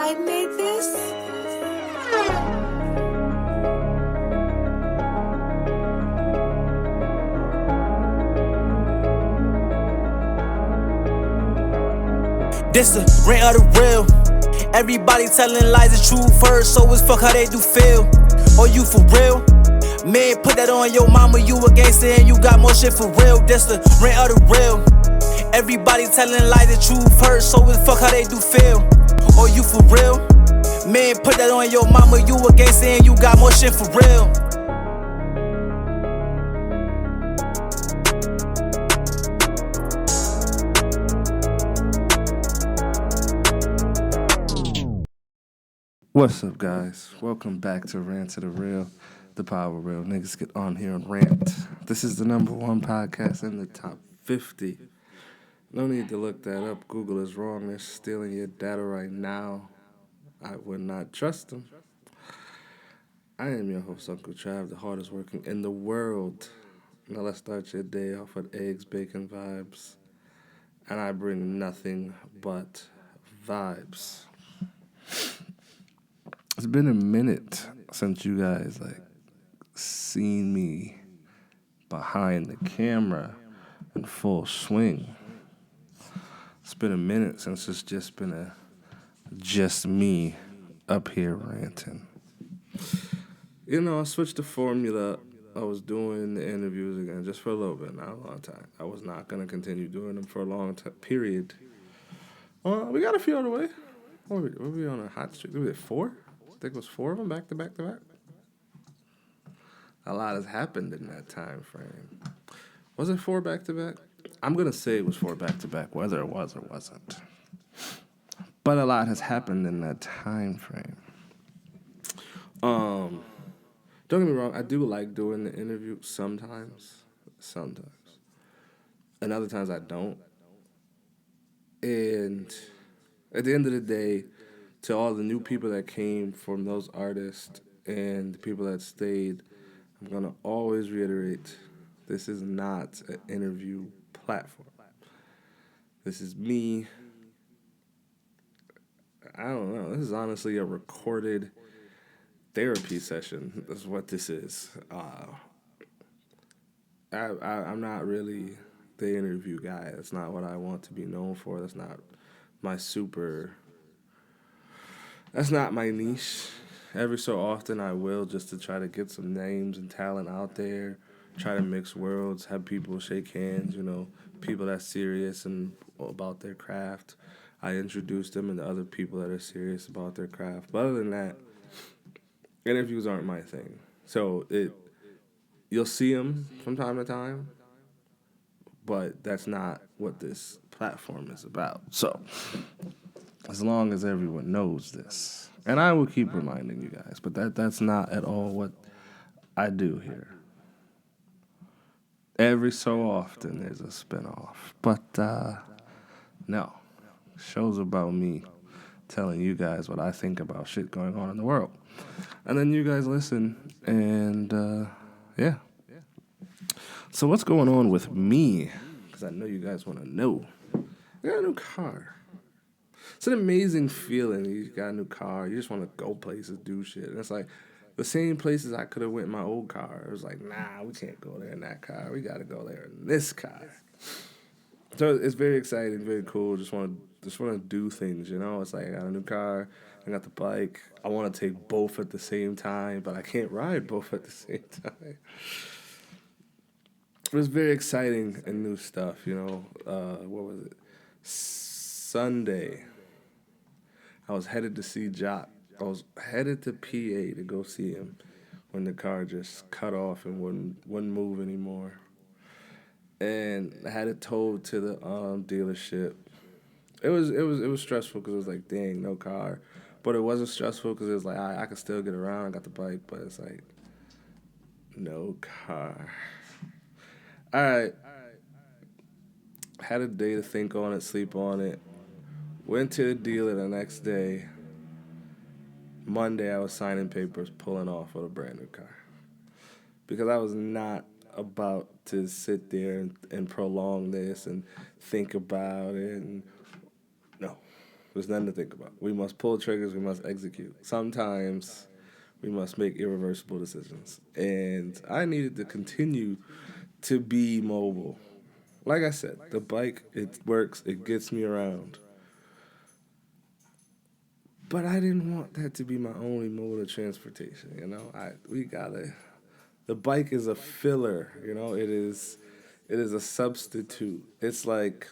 I made this? This the rant of the real. Everybody telling lies, the truth first, so it's fuck how they do feel. Or you for real? Man, put that on your mama, you a gangster and you got more shit for real. This the rant of the real. Everybody telling lies, the truth first, so it's fuck how they do feel. Or you for real? Man, put that on your mama, you a gangster and you got more shit for real. What's up, guys? Welcome back to Rant to the Real, the power real niggas get on here and rant. This is the #1 podcast in the top 50. No need to look that up. Google is wrong. They're stealing your data right now. I would not trust them. I am your host, Uncle Trav, the hardest working in the world. Now let's start your day off with eggs, bacon vibes. And I bring nothing but vibes. It's been a minute since you guys seen me behind the camera in full swing. It's been a minute since it's just been just me up here ranting. You know, I switched the formula. I was doing the interviews again just for a little bit, not a long time. I was not going to continue doing them for a long period. We got a few on the way. What were we on a hot streak? Was it 4? I think it was 4 of them back to back to back. A lot has happened in that time frame. Was it 4 back to back? I'm going to say it was 4 back to back, whether it was or wasn't. But a lot has happened in that time frame. Don't get me wrong, I do like doing the interview sometimes. And other times I don't. And at the end of the day, to all the new people that came from those artists and the people that stayed, I'm going to always reiterate, this is not an interview platform. This is me. I don't know. This is honestly a recorded therapy session. That's what this is. I'm not really the interview guy. That's not what I want to be known for. That's not That's not my niche. Every so often I will, just to try to get some names and talent out there, try to mix worlds, have people shake hands, people that's serious and about their craft. I introduce them into other people that are serious about their craft. But other than that, interviews aren't my thing. So you'll see them from time to time, but that's not what this platform is about. So as long as everyone knows this, and I will keep reminding you guys, but that's not at all what I do here. Every so often there's a spinoff, but no, show's about me telling you guys what I think about shit going on in the world, and then you guys listen, and yeah. So what's going on with me? Because I know you guys want to know. I got a new car. It's an amazing feeling. You got a new car. You just want to go places, do shit. And it's like the same places I could have went in my old car. It was like, nah, we can't go there in that car. We got to go there in this car. So it's very exciting, very cool. Just want to do things, It's like I got a new car. I got the bike. I want to take both at the same time, but I can't ride both at the same time. It was very exciting and new stuff, What was it? Sunday. I was headed to see Jock. I was headed to PA to go see him when the car just cut off and wouldn't move anymore. And I had it towed to the dealership. It was stressful because it was like, dang, no car. But it wasn't stressful because it was like, I could still get around. I got the bike, but it's like, no car. All right. Had a day to think on it, sleep on it. Went to the dealer the next day. Monday, I was signing papers, pulling off with a brand new car. Because I was not about to sit there and prolong this and think about it. And no, There's nothing to think about. We must pull triggers. We must execute. Sometimes we must make irreversible decisions. And I needed to continue to be mobile. Like I said, the bike, it works. It gets me around. But I didn't want that to be my only mode of transportation. The bike is a filler. It is a substitute. It's like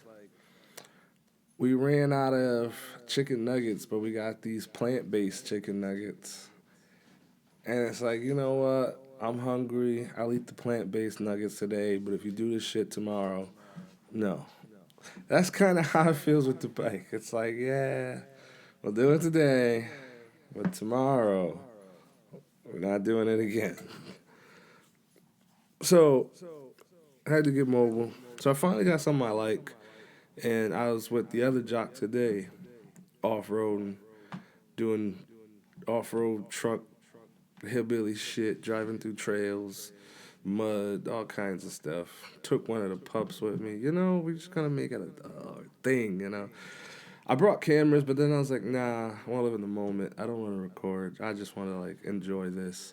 we ran out of chicken nuggets, but we got these plant-based chicken nuggets. And it's like, you know what? I'm hungry. I'll eat the plant-based nuggets today, but if you do this shit tomorrow, no. That's kind of how it feels with the bike. It's like, yeah, we'll do it today, but tomorrow, we're not doing it again. So, I had to get mobile. So I finally got something I like. And I was with the other jock today, off-roading, doing off-road truck, hillbilly shit, driving through trails, mud, all kinds of stuff. Took one of the pups with me. We just gonna make it a thing. I brought cameras, but then I was like, nah, I want to live in the moment. I don't want to record. I just want to, enjoy this.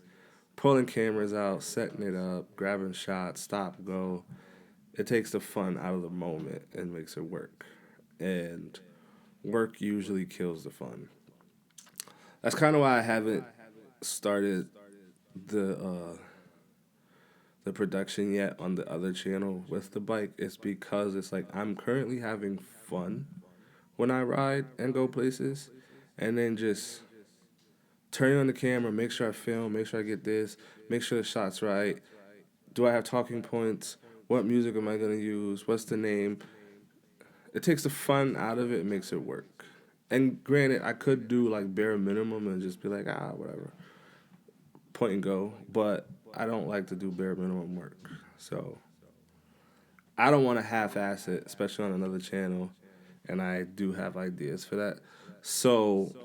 Pulling cameras out, setting it up, grabbing shots, stop, go. It takes the fun out of the moment and makes it work. And work usually kills the fun. That's kind of why I haven't started the production yet on the other channel with the bike. It's because it's like I'm currently having fun when I ride and go places, and then just turning on the camera, make sure I film, make sure I get this, make sure the shot's right. Do I have talking points? What music am I going to use? What's the name? It takes the fun out of it and makes it work. And granted, I could do bare minimum and just be like, whatever. Point and go. But I don't like to do bare minimum work. So I don't want to half-ass it, especially on another channel. And I do have ideas for that. So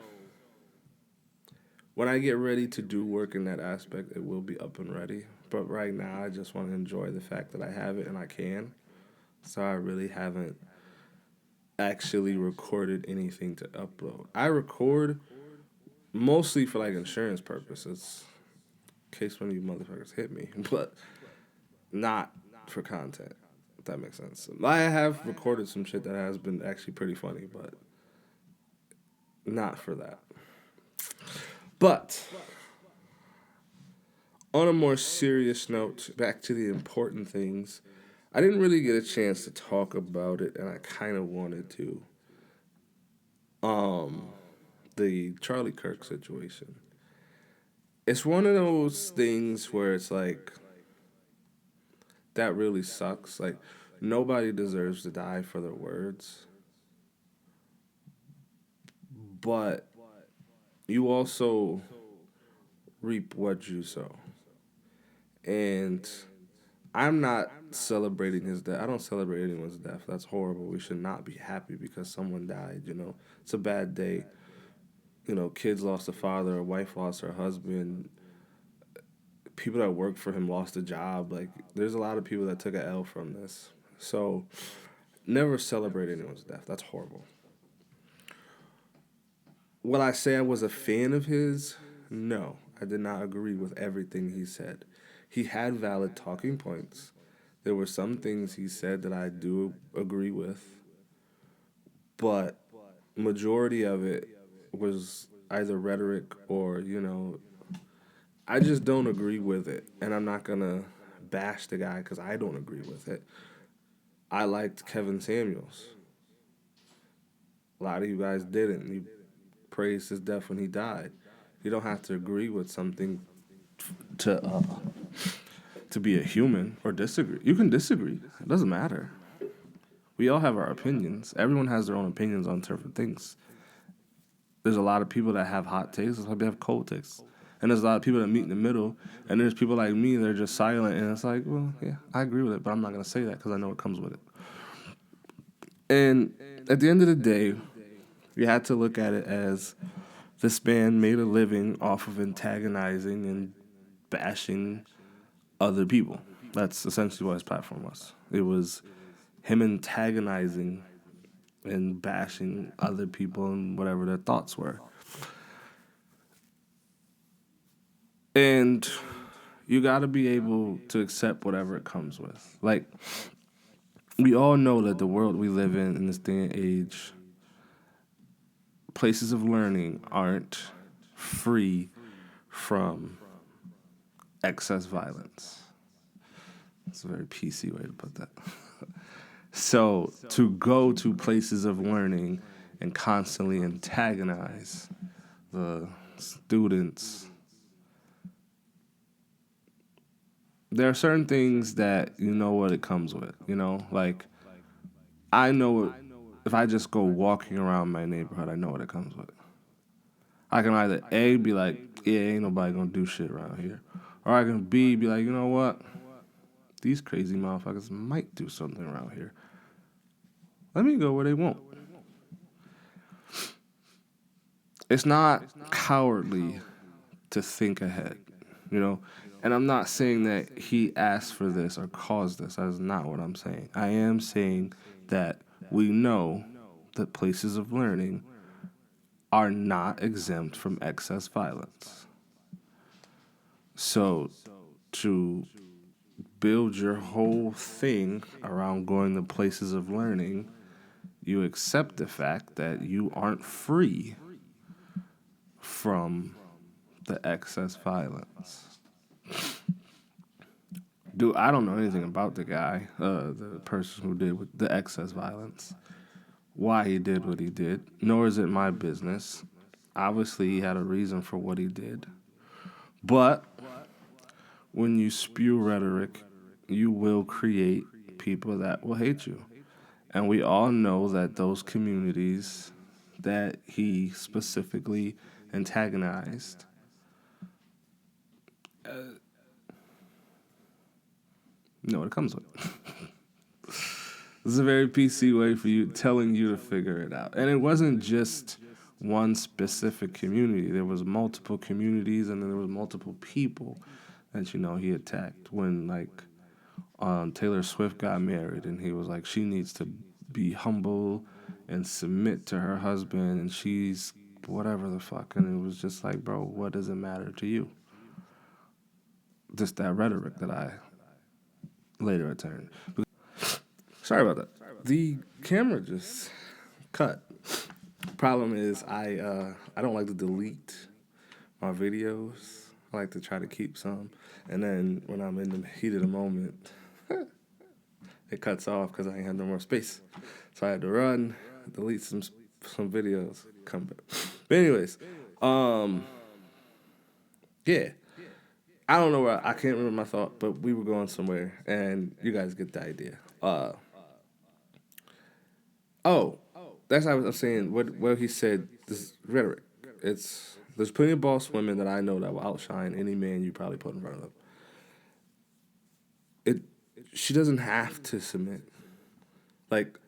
when I get ready to do work in that aspect, it will be up and ready. But right now, I just want to enjoy the fact that I have it and I can. So I really haven't actually recorded anything to upload. I record mostly for insurance purposes, in case one of you motherfuckers hit me, but not for content, if that makes sense. I have recorded some shit that has been actually pretty funny, but not for that. But on a more serious note, back to the important things, I didn't really get a chance to talk about it, and I kind of wanted to. The Charlie Kirk situation. It's one of those things where it's like, that really sucks. Nobody deserves to die for their words. But you also reap what you sow. And I'm not celebrating his death. I don't celebrate anyone's death. That's horrible. We should not be happy because someone died, It's a bad day. Kids lost a father, a wife lost her husband. People that worked for him lost a job. There's a lot of people that took an L from this. So, never celebrate anyone's death. That's horrible. Will I say I was a fan of his? No. I did not agree with everything he said. He had valid talking points. There were some things he said that I do agree with, but majority of it was either rhetoric or, I just don't agree with it, and I'm not going to bash the guy because I don't agree with it. I liked Kevin Samuels. A lot of you guys didn't. You praised his death when he died. You don't have to agree with something to be a human or disagree. You can disagree. It doesn't matter. We all have our opinions. Everyone has their own opinions on different things. There's a lot of people that have hot takes. There's a lot of people that have cold takes. And there's a lot of people that meet in the middle. And there's people like me that are just silent. And it's like, well, yeah, I agree with it, but I'm not going to say that because I know it comes with it. And at the end of the day, you had to look at it as this man made a living off of antagonizing and bashing other people. That's essentially what his platform was. It was him antagonizing and bashing other people and whatever their thoughts were. And you got to be able to accept whatever it comes with. Like, we all know that the world we live in this day and age, places of learning aren't free from excess violence. It's a very PC way to put that. So to go to places of learning and constantly antagonize the students, there are certain things that you know what it comes with, you know? Like, I know if I just go walking around my neighborhood, I know what it comes with. I can either A, be like, yeah, ain't nobody gonna do shit around here. Or I can B, be like, you know what? These crazy motherfuckers might do something around here. Let me go where they won't. It's not cowardly to think ahead, you know? And I'm not saying that he asked for this or caused this. That is not what I'm saying. I am saying that we know that places of learning are not exempt from excess violence. So to build your whole thing around going to places of learning, you accept the fact that you aren't free from the excess violence. Dude, I don't know anything about the guy, the person who did with the excess violence, why he did what he did, nor is it my business. Obviously, he had a reason for what he did. But when you spew rhetoric, you will create people that will hate you. And we all know that those communities that he specifically antagonized, know what it comes with. This is a very PC way for you, telling you to figure it out. And it wasn't just one specific community. There was multiple communities, and then there was multiple people that, you know, he attacked. When, like, Taylor Swift got married, and he was like, she needs to be humble and submit to her husband, and she's whatever the fuck. And it was just like, bro, what does it matter to you? Just that rhetoric that I later returned. Sorry about that. The camera just cut. Problem is, I don't like to delete my videos. I like to try to keep some. And then when I'm in the heat of the moment, it cuts off because I ain't have no more space. So I had to run, delete some videos, come back. But anyways, yeah. I don't know where, I can't remember my thought, but we were going somewhere, and you guys get the idea. That's what I was saying. What he said, this rhetoric. There's plenty of boss women that I know that will outshine any man you probably put in front of them. She doesn't have to submit. Like,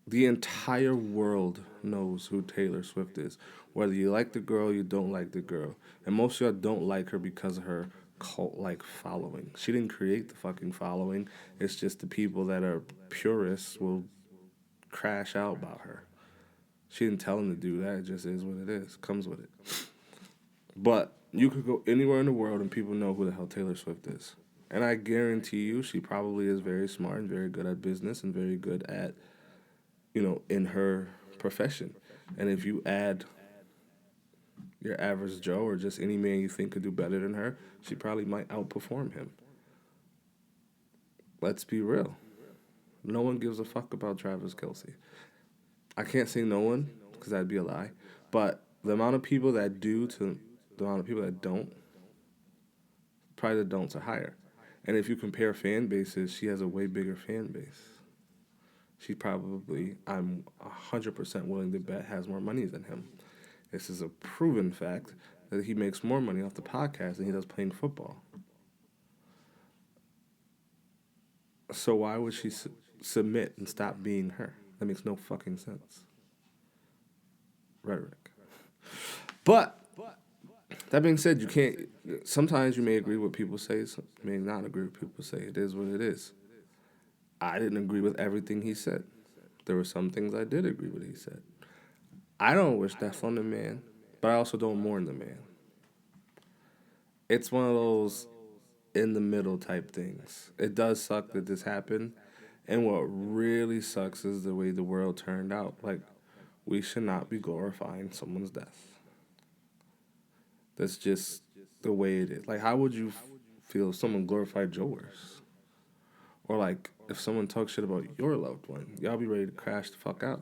the entire world knows who Taylor Swift is. Whether you like the girl, you don't like the girl. And most of y'all don't like her because of her cult-like following. She didn't create the fucking following. It's just the people that are purists will crash out about her. She didn't tell them to do that. It just is what it is. Comes with it. But you could go anywhere in the world and people know who the hell Taylor Swift is. And I guarantee you she probably is very smart and very good at business and very good at, you know, in her profession. And if you add your average Joe or just any man you think could do better than her, she probably might outperform him. Let's be real. No one gives a fuck about Travis Kelce. I can't say no one, because that'd be a lie. But the amount of people that do to the amount of people that don't, probably the don'ts are higher. And if you compare fan bases, she has a way bigger fan base. She probably, I'm 100% willing to bet, has more money than him. This is a proven fact that he makes more money off the podcast than he does playing football. So why would she submit and stop being her? That makes no fucking sense. Rhetoric. But that being said, you can't. Sometimes you may agree with what people say, some may not agree with what people say. It is what it is. I didn't agree with everything he said. There were some things I did agree with he said. I don't wish death on the man, but I also don't mourn the man. It's one of those in the middle type things. It does suck that this happened, and what really sucks is the way the world turned out. Like, we should not be glorifying someone's death. That's just the way it is. Like, how would you feel if someone glorified yours? Or, like, if someone talks shit about your loved one, y'all be ready to crash the fuck out,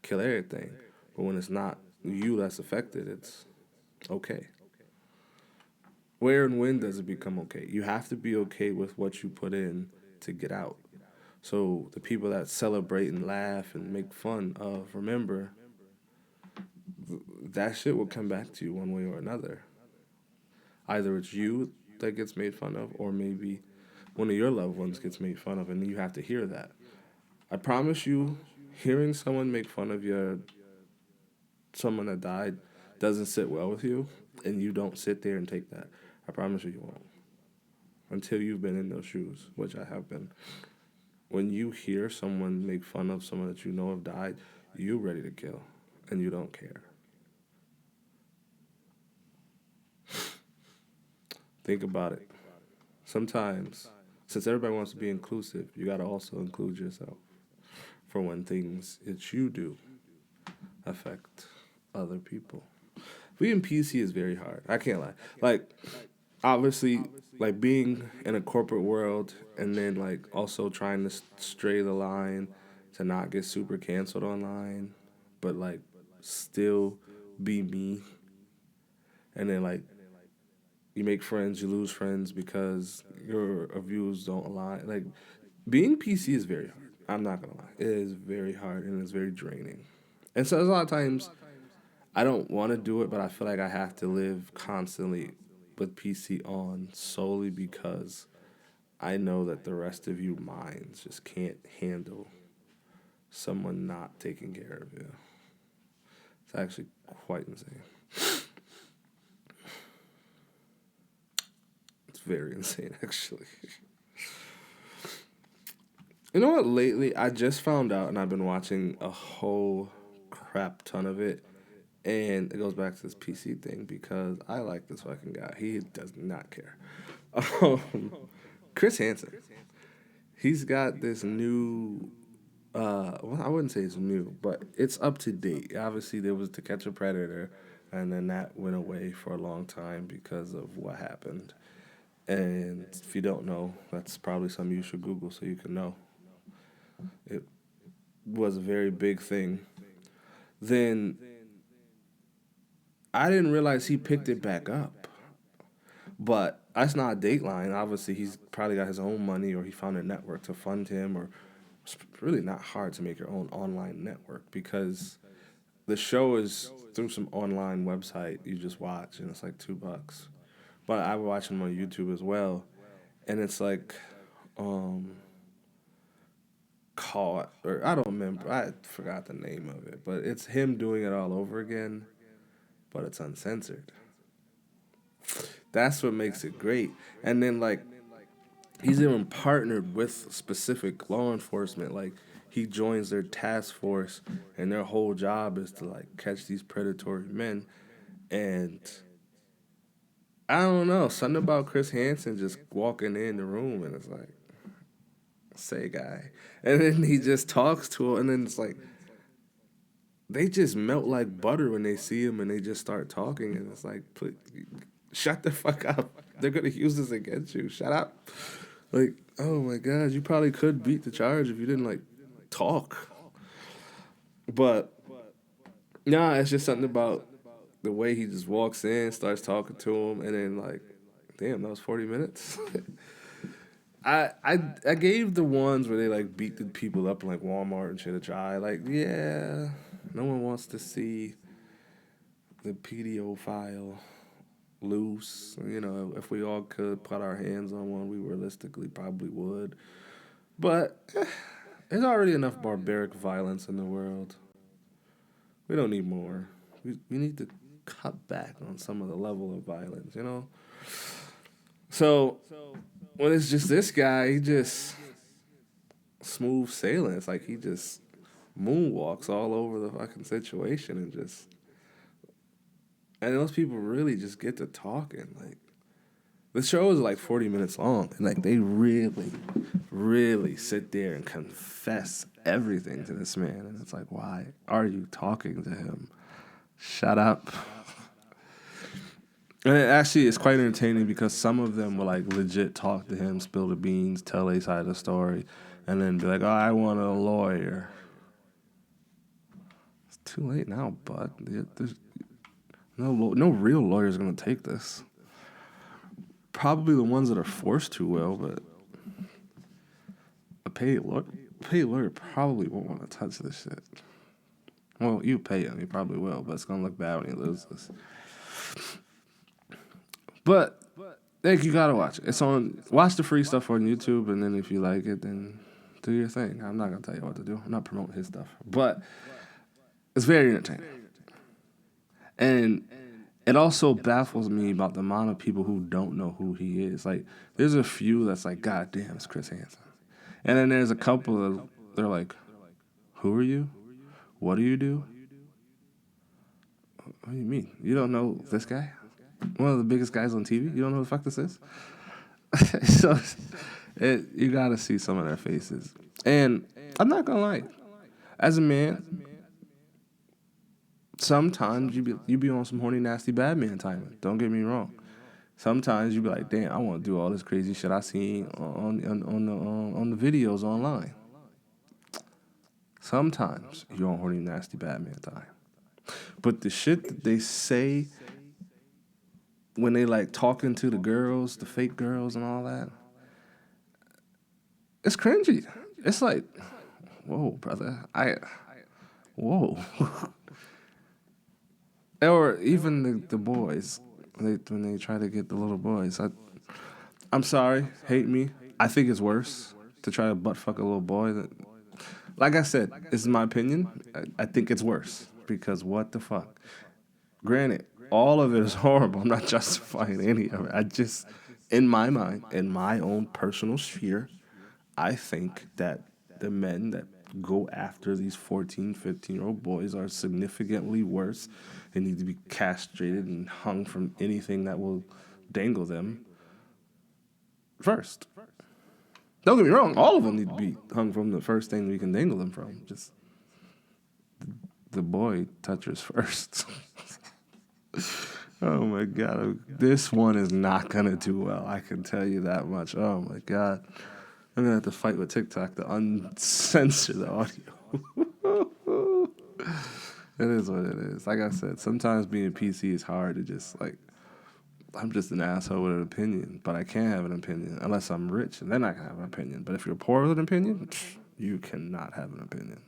kill everything. But when it's not you that's affected, it's okay. Where and when does it become okay? You have to be okay with what you put in to get out. So the people that celebrate and laugh and make fun of, remember, that shit will come back to you one way or another. Either it's you that gets made fun of, or maybe one of your loved ones gets made fun of, and you have to hear that. I promise you, hearing someone make fun of someone that died doesn't sit well with you, and you don't sit there and take that. I promise you won't. Until you've been in those shoes, which I have been. When you hear someone make fun of someone that you know have died, you're ready to kill, and you don't care. Think about it. Sometimes, since everybody wants to be inclusive, you got to also include yourself for when things that you do affect other people. Being PC is very hard. I can't lie. Like, obviously, like being in a corporate world and then like also trying to stray the line to not get super canceled online, but like still be me. And then like you make friends, you lose friends because your views don't align. Like being PC is very hard. I'm not gonna lie. It is very hard and it's very draining. And so there's a lot of times I don't want to do it, but I feel like I have to live constantly with PC on solely because I know that the rest of you minds just can't handle someone not taking care of you. It's actually quite insane. It's very insane, actually. You know what? Lately, I just found out, and I've been watching a whole crap ton of it. And it goes back to this PC thing because I like this fucking guy. He does not care. Chris Hansen. He's got this new, well, I wouldn't say it's new, but it's up to date. Obviously, there was To Catch a Predator, and then that went away for a long time because of what happened. And if you don't know, that's probably something you should Google so you can know. It was a very big thing. Then I didn't realize he picked it back up. But that's not a Dateline. Obviously, he's probably got his own money or he found a network to fund him. Or it's really not hard to make your own online network because the show is through some online website you just watch and it's like $2. But I watch him on YouTube as well. And it's like caught, or I don't remember. I forgot the name of it. But it's him doing it all over again. But it's uncensored. That's what makes it great. And then, like, he's even partnered with specific law enforcement. Like, he joins their task force, and their whole job is to, like, catch these predatory men. And I don't know, something about Chris Hansen just walking in the room, and it's like, say, guy. And then he just talks to him, and then it's like, they just melt like butter when they see him and they just start talking. And it's like, shut the fuck up. They're going to use this against you. Shut up. Like, oh my God, you probably could beat the charge if you didn't, like, talk. But, nah, it's just something about the way he just walks in, starts talking to him, and then, like, damn, that was 40 minutes. I gave the ones where they, like, beat the people up in, like, Walmart and shit a try. Like, yeah, no one wants to see the PDO file loose. You know, if we all could put our hands on one, we realistically probably would. But there's already enough barbaric violence in the world. We don't need more. We need to cut back on some of the level of violence, you know? So when it's just this guy, he just smooth sailing. It's like he just moonwalks all over the fucking situation and those people really just get to talking. Like, the show is like 40 minutes long, and like they really, really sit there and confess everything to this man, and it's like, why are you talking to him? Shut up. And it actually is quite entertaining because some of them will like legit talk to him, spill the beans, tell a side of the story, and then be like, "Oh, I want a lawyer." It's too late now, bud. There's no real lawyer is gonna take this. Probably the ones that are forced to will, but a paid lawyer probably won't want to touch this shit. Well, you pay him, he probably will, but it's gonna look bad when he loses. But like, you gotta watch it. Watch the free stuff on YouTube, and then if you like it, then do your thing. I'm not gonna tell you what to do. I'm not promoting his stuff, but it's very entertaining. And it also baffles me about the amount of people who don't know who he is. Like, there's a few that's like, God damn, it's Chris Hansen. And then there's a couple that they're like, who are you? What do you do? What do you mean? You don't know this guy? One of the biggest guys on TV? You don't know who the fuck this is? So, you gotta see some of their faces. And I'm not gonna lie. As a man, sometimes you be on some horny, nasty bad man timing. Don't get me wrong. Sometimes you be like, damn, I want to do all this crazy shit I seen on the videos online. Sometimes you're on horny, nasty bad man time. But the shit that they say when they like talking to the girls, the fake girls and all that, it's cringy. It's like, whoa, brother. Whoa. Or even the boys, when they try to get the little boys. I'm sorry, hate me. I think it's worse to try to butt fuck a little boy. Like I said, this is my opinion. I think it's worse because what the fuck? Granted, all of it is horrible. I'm not justifying any of it. I just, in my mind, in my own personal sphere, I think that the men that go after these 14, 15-year-old boys are significantly worse. They need to be castrated and hung from anything that will dangle them first. Don't get me wrong, all of them need to be hung from the first thing we can dangle them from. Just the boy touchers first. Oh my God, this one is not gonna do well. I can tell you that much. Oh my God, I'm gonna have to fight with TikTok to uncensor the audio. It is what it is. Like I said, sometimes being PC is hard to just like. I'm just an asshole with an opinion, but I can't have an opinion unless I'm rich, and then I can have an opinion. But if you're poor with an opinion, you cannot have an opinion.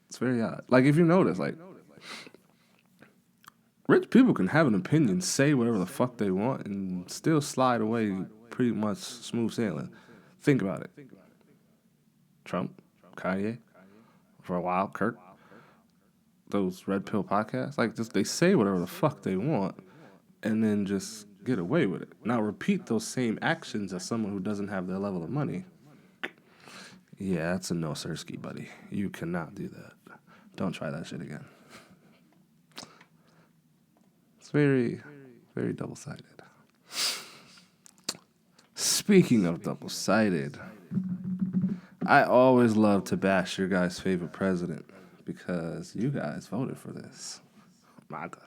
It's very odd. Like, if you notice, like, rich people can have an opinion, say whatever the fuck they want, and still slide away pretty much smooth sailing. Think about it. Trump, Kanye, for a while, Kirk, those red pill podcasts, like, just they say whatever the fuck they want, and then just get away with it. Now repeat those same actions as someone who doesn't have their level of money. Yeah, that's a no sirski, buddy. You cannot do that. Don't try that shit again. It's very, very double-sided. Speaking of double-sided, I always love to bash your guys' favorite president because you guys voted for this. MAGA.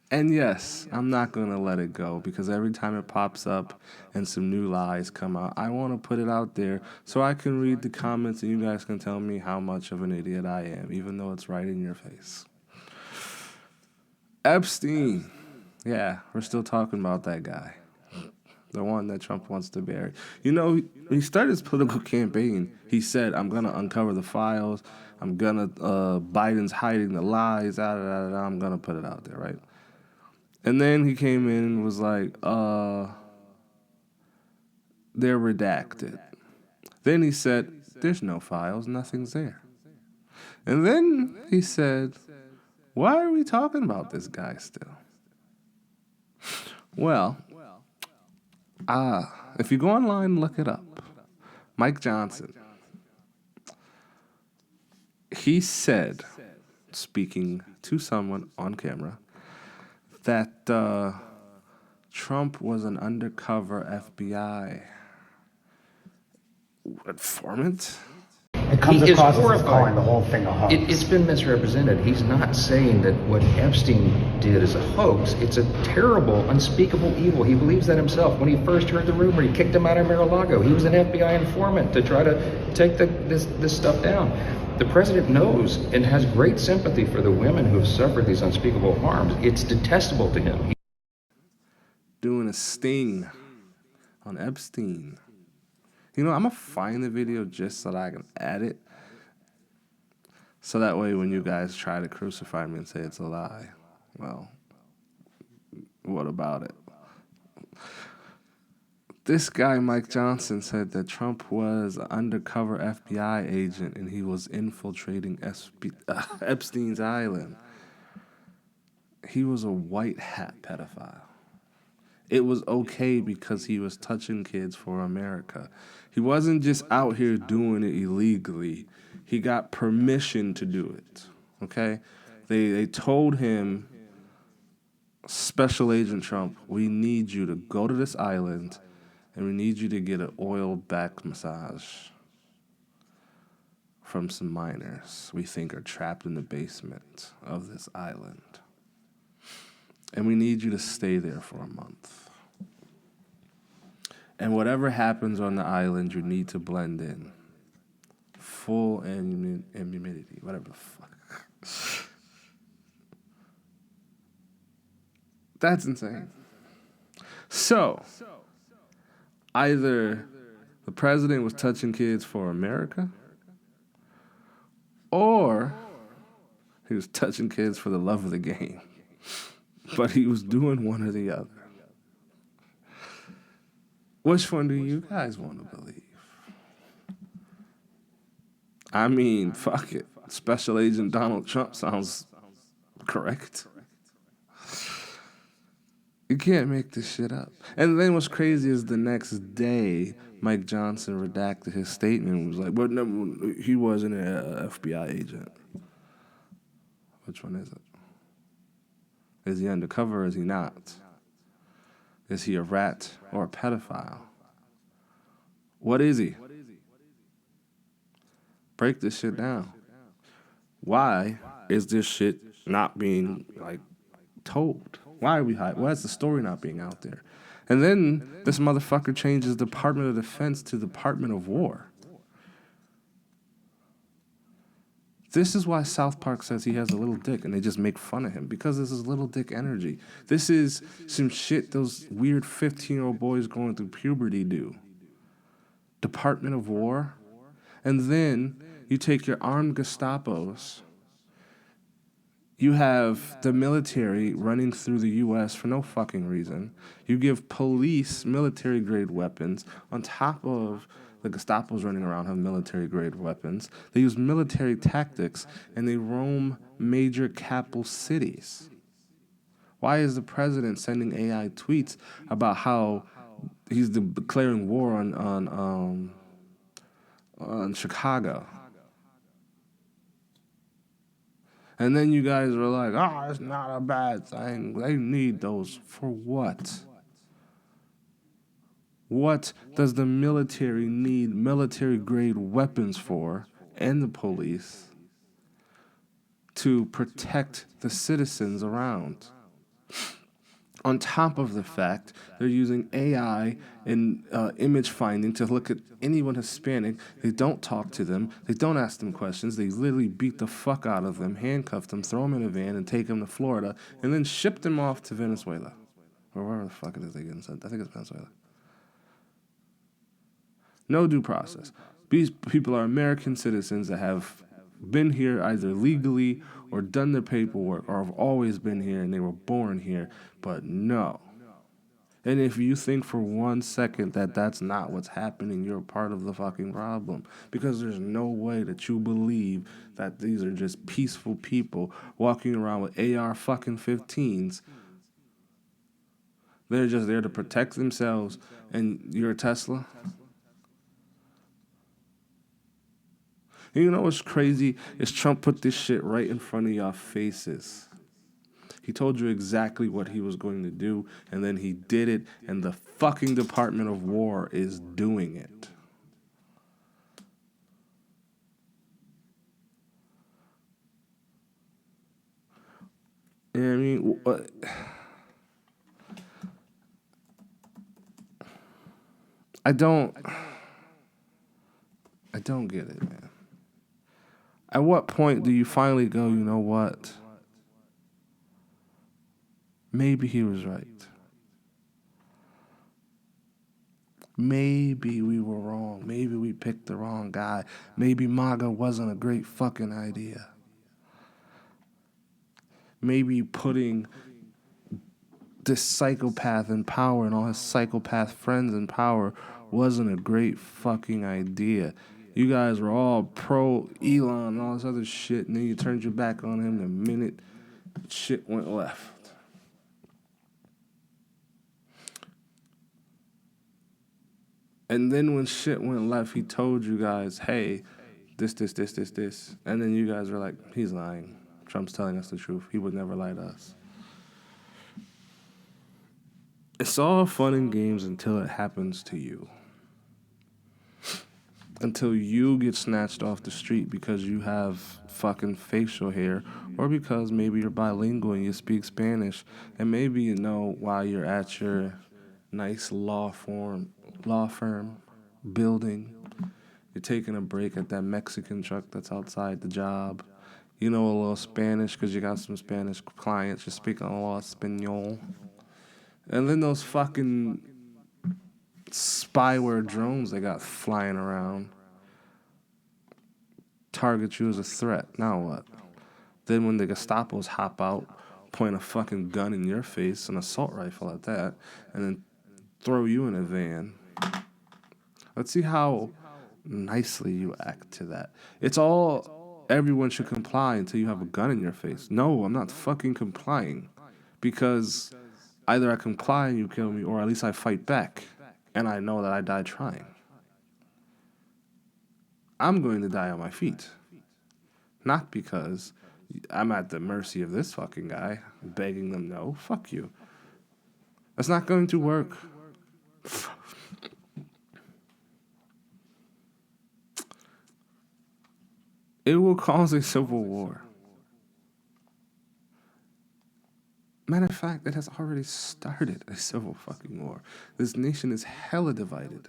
And yes, I'm not going to let it go because every time it pops up and some new lies come out, I want to put it out there so I can read the comments and you guys can tell me how much of an idiot I am, even though it's right in your face. Epstein. Yeah, we're still talking about that guy. The one that Trump wants to bury. You know, when he started his political campaign, he said, I'm going to uncover the files. I'm going to, Biden's hiding the lies. I'm going to put it out there, right? And then he came in and was like, they're redacted. Then he said, there's no files, nothing's there. And then he said, why are we talking about this guy still? Well, if you go online and look it up, Mike Johnson, He said, speaking to someone on camera, that Trump was an undercover FBI informant. It comes across as calling the whole thing a hoax. It's been misrepresented. He's not saying that what Epstein did is a hoax. It's a terrible, unspeakable evil. He believes that himself. When he first heard the rumor, he kicked him out of Mar-a-Lago. He was an FBI informant to try to take this stuff down. The president knows and has great sympathy for the women who have suffered these unspeakable harms. It's detestable to him. Doing a sting on Epstein. You know, I'm going to find the video just so that I can add it. So that way when you guys try to crucify me and say it's a lie, well, what about it? This guy, Mike Johnson, said that Trump was an undercover FBI agent and he was infiltrating Epstein's island. He was a white hat pedophile. It was okay because he was touching kids for America. He wasn't just out here doing it illegally. He got permission to do it, okay? They told him, Special Agent Trump, we need you to go to this island and we need you to get an oil back massage from some minors we think are trapped in the basement of this island. And we need you to stay there for a month. And whatever happens on the island, you need to blend in. Full immunity, whatever the fuck. That's insane. So, either the president was touching kids for America, or he was touching kids for the love of the game. But he was doing one or the other. Which one do you guys want to believe? I mean, fuck it. Special Agent Donald Trump sounds correct. You can't make this shit up. And then what's crazy is the next day, Mike Johnson redacted his statement and was like, well, no, he wasn't an FBI agent. Which one is it? Is he undercover or is he not? Is he a rat or a pedophile? What is he? Break this shit down. Why is this shit not being, told? Why are we hiding? Why is the story not being out there? And then this motherfucker changes Department of Defense to Department of War. This is why South Park says he has a little dick, and they just make fun of him, because this is little dick energy. This is some shit those weird 15-year-old boys going through puberty do. Department of War. And then you take your armed Gestapos. You have the military running through the U.S. for no fucking reason. You give police military-grade weapons on top of the Gestapo's running around have military-grade weapons. They use military tactics, and they roam major capital cities. Why is the president sending AI tweets about how he's declaring war on Chicago? And then you guys are like, oh, it's not a bad thing. They need those. For what? What does the military need military-grade weapons for, and the police, to protect the citizens around? On top of the fact, they're using AI and image finding to look at anyone Hispanic. They don't talk to them. They don't ask them questions. They literally beat the fuck out of them, handcuff them, throw them in a van, and take them to Florida, and then ship them off to Venezuela. Or wherever the fuck it is they get sent. I think it's Venezuela. No due process. These people are American citizens that have been here either legally or done their paperwork or have always been here and they were born here, but no. And if you think for 1 second that that's not what's happening, you're part of the fucking problem. Because there's no way that you believe that these are just peaceful people walking around with AR fucking 15s. They're just there to protect themselves, and you're a Tesla? And you know what's crazy? Is Trump put this shit right in front of your faces. He told you exactly what he was going to do, and then he did it, and the fucking Department of War is doing it. You know what I mean? I don't get it, man. At what point do you finally go, you know what? Maybe he was right. Maybe we were wrong. Maybe we picked the wrong guy. Maybe MAGA wasn't a great fucking idea. Maybe putting this psychopath in power and all his psychopath friends in power wasn't a great fucking idea. You guys were all pro Elon and all this other shit, and then you turned your back on him the minute shit went left. And then when shit went left, he told you guys, hey, this. And then you guys were like, he's lying. Trump's telling us the truth. He would never lie to us. It's all fun and games until it happens to you. Until you get snatched off the street because you have fucking facial hair, or because maybe you're bilingual and you speak Spanish, and maybe you know while you're at your nice law firm building, you're taking a break at that Mexican truck that's outside the job. You know a little Spanish because you got some Spanish clients. You're speaking a little Espanol. And then those fucking spyware drones they got flying around target you as a threat. Now what? Then when the Gestapos hop out, point a fucking gun in your face, an assault rifle at that, and then throw you in a van. Let's see how nicely you act to that. It's all, everyone should comply until you have a gun in your face. No, I'm not fucking complying. Because either I comply and you kill me, or at least I fight back. And I know that I died trying. I'm going to die on my feet. Not because I'm at the mercy of this fucking guy, begging them no. Fuck you. That's not going to work. It will cause a civil war. Matter of fact, it has already started a civil fucking war. This nation is hella divided.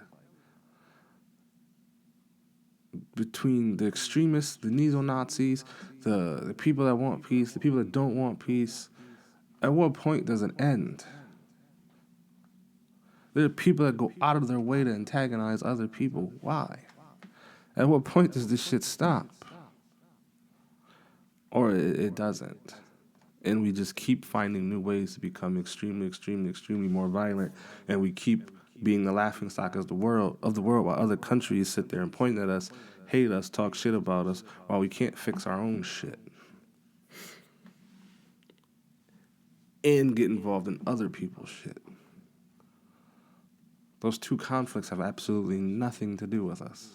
Between the extremists, the neo-Nazis, the people that want peace, the people that don't want peace. At what point does it end? There are people that go out of their way to antagonize other people. Why? At what point does this shit stop? Or it doesn't. And we just keep finding new ways to become extremely more violent. And we keep being the laughingstock of the world while other countries sit there and point at us, hate us, talk shit about us, while we can't fix our own shit. And get involved in other people's shit. Those two conflicts have absolutely nothing to do with us.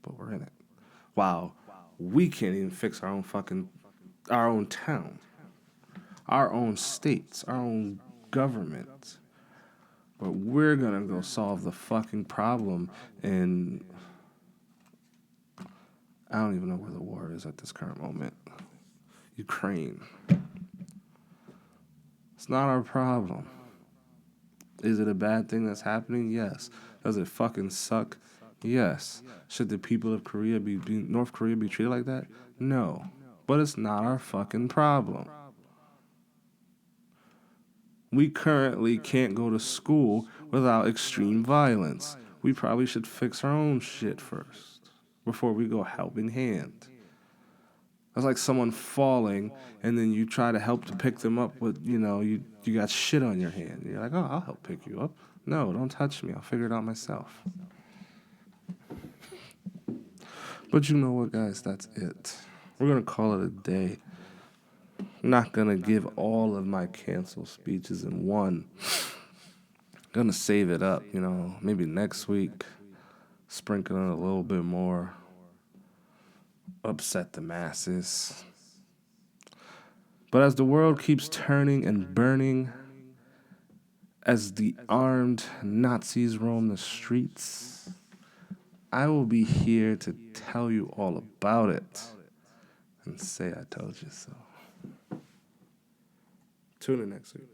But we're in it. Wow. We can't even fix our own town, our own states, our own government. But we're gonna go solve the fucking problem, and I don't even know where the war is at this current moment. Ukraine. It's not our problem. Is it a bad thing that's happening? Yes. Does it fucking suck? Yes. Should the people of North Korea be treated like that? No. But it's not our fucking problem. We currently can't go to school without extreme violence. We probably should fix our own shit first before we go helping hand. That's like someone falling and then you try to help to pick them up with, you got shit on your hand. You're like, oh, I'll help pick you up. No, don't touch me. I'll figure it out myself. But you know what, guys? That's it. We're going to call it a day. I'm not going to give all of my cancel speeches in one. I'm going to save it up, maybe next week. Sprinkle in a little bit more. upset the masses. But as the world keeps turning and burning, as the armed Nazis roam the streets, I will be here to tell you all about it and say I told you so. Tune in next week.